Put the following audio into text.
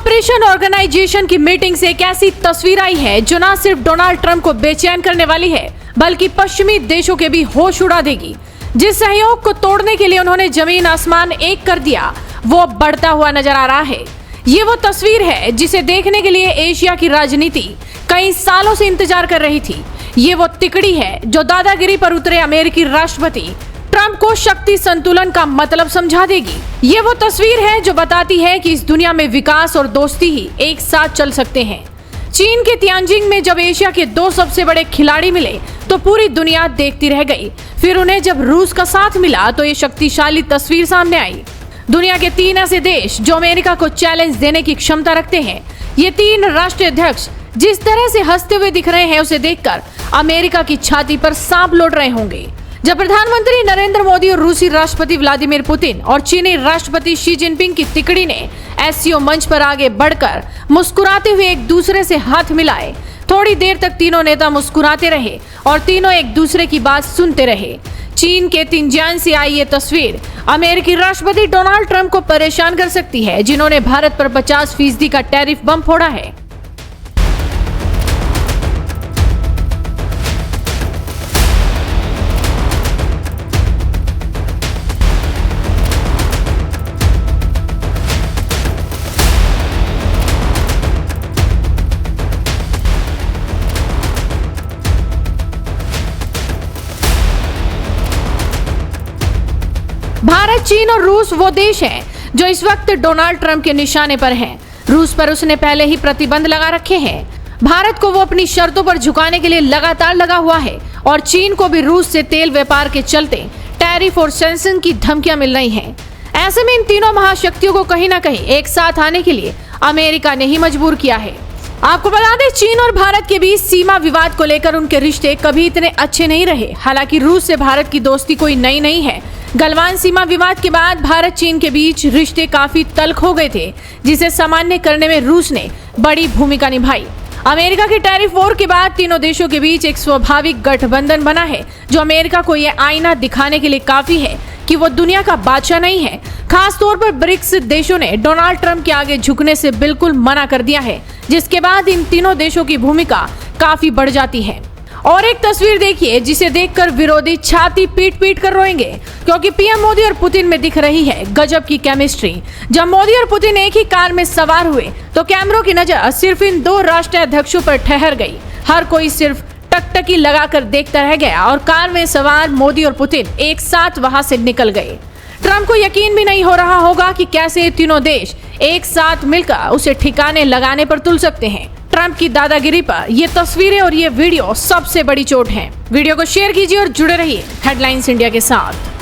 Cooperation organisation की meeting से एक ऐसी तस्वीर आई है जो न सिर्फ डोनाल्ड ट्रंप को बेचैन करने वाली है बल्कि पश्चिमी देशों के भी होश उड़ा देगी। जिस सहयोग को तोड़ने के लिए उन्होंने जमीन आसमान एक कर दिया वो बढ़ता हुआ नजर आ रहा है। ये वो तस्वीर है जिसे देखने के लिए एशिया की राजनीति कई सालों से इंतजार कर रही थी। ये वो तिकड़ी है जो दादागिरी पर उतरे अमेरिकी राष्ट्रपति ट्रंप को शक्ति संतुलन का मतलब समझा देगी। ये वो तस्वीर है जो बताती है कि इस दुनिया में विकास और दोस्ती ही एक साथ चल सकते हैं। चीन के तियानजिंग में जब एशिया के दो सबसे बड़े खिलाड़ी मिले तो पूरी दुनिया देखती रह गई। फिर उन्हें जब रूस का साथ मिला तो ये शक्तिशाली तस्वीर सामने आई। दुनिया के 3 ऐसे देश जो अमेरिका को चैलेंज देने की क्षमता रखते हैं। ये 3 राष्ट्रीय अध्यक्ष जिस तरह से हंसते हुए दिख रहे हैं उसे देखकर अमेरिका की छाती पर सांप लौट रहे होंगे। जब प्रधानमंत्री नरेंद्र मोदी और रूसी राष्ट्रपति व्लादिमीर पुतिन और चीनी राष्ट्रपति शी जिनपिंग की तिकड़ी ने एससीओ मंच पर आगे बढ़कर मुस्कुराते हुए एक दूसरे से हाथ मिलाए, थोड़ी देर तक तीनों नेता मुस्कुराते रहे और तीनों एक दूसरे की बात सुनते रहे। चीन के तिनजियान से आई ये तस्वीर अमेरिकी राष्ट्रपति डोनाल्ड ट्रंप को परेशान कर सकती है, जिन्होंने भारत पर 50% का टैरिफ बम फोड़ा है। भारत, चीन और रूस वो देश हैं जो इस वक्त डोनाल्ड ट्रंप के निशाने पर हैं। रूस पर उसने पहले ही प्रतिबंध लगा रखे हैं। भारत को वो अपनी शर्तों पर झुकाने के लिए लगातार लगा हुआ है और चीन को भी रूस से तेल व्यापार के चलते टैरिफ और सैंक्शन की धमकियां मिल रही हैं। ऐसे में इन तीनों महाशक्तियों को कहीं ना कहीं एक साथ आने के लिए अमेरिका ने ही मजबूर किया है। आपको बता दें, चीन और भारत के बीच सीमा विवाद को लेकर उनके रिश्ते कभी इतने अच्छे नहीं रहे। हालांकि रूस से भारत की दोस्ती कोई नई नहीं है। गलवान सीमा विवाद के बाद भारत चीन के बीच रिश्ते काफी तल्ख हो गए थे, जिसे सामान्य करने में रूस ने बड़ी भूमिका निभाई। अमेरिका के टैरिफ वॉर के बाद तीनों देशों के बीच एक स्वाभाविक गठबंधन बना है, जो अमेरिका को यह आईना दिखाने के लिए काफी है कि वो दुनिया का बादशाह नहीं है। खास तौर पर ब्रिक्स देशों ने डोनाल्ड ट्रंप के आगे झुकने से बिल्कुल मना कर दिया है, जिसके बाद इन तीनों देशों की भूमिका काफी बढ़ जाती है। और एक तस्वीर देखिए जिसे देखकर विरोधी छाती पीट पीट कर रोएंगे, क्योंकि पीएम मोदी और पुतिन में दिख रही है गजब की केमिस्ट्री। जब मोदी और पुतिन एक ही कार में सवार हुए तो कैमरों की नजर सिर्फ इन 2 राष्ट्रीय अध्यक्षों पर ठहर गई। हर कोई सिर्फ टकटकी लगाकर देखता रह गया और कार में सवार मोदी और पुतिन एक साथ वहां से निकल गए। ट्रंप को यकीन भी नहीं हो रहा होगा कि कैसे ये तीनों देश एक साथ मिलकर उसे ठिकाने लगाने पर तुल सकते हैं। ट्रंप की दादागिरी पर ये तस्वीरें और ये वीडियो सबसे बड़ी चोट है। वीडियो को शेयर कीजिए और जुड़े रहिए हेडलाइंस इंडिया के साथ।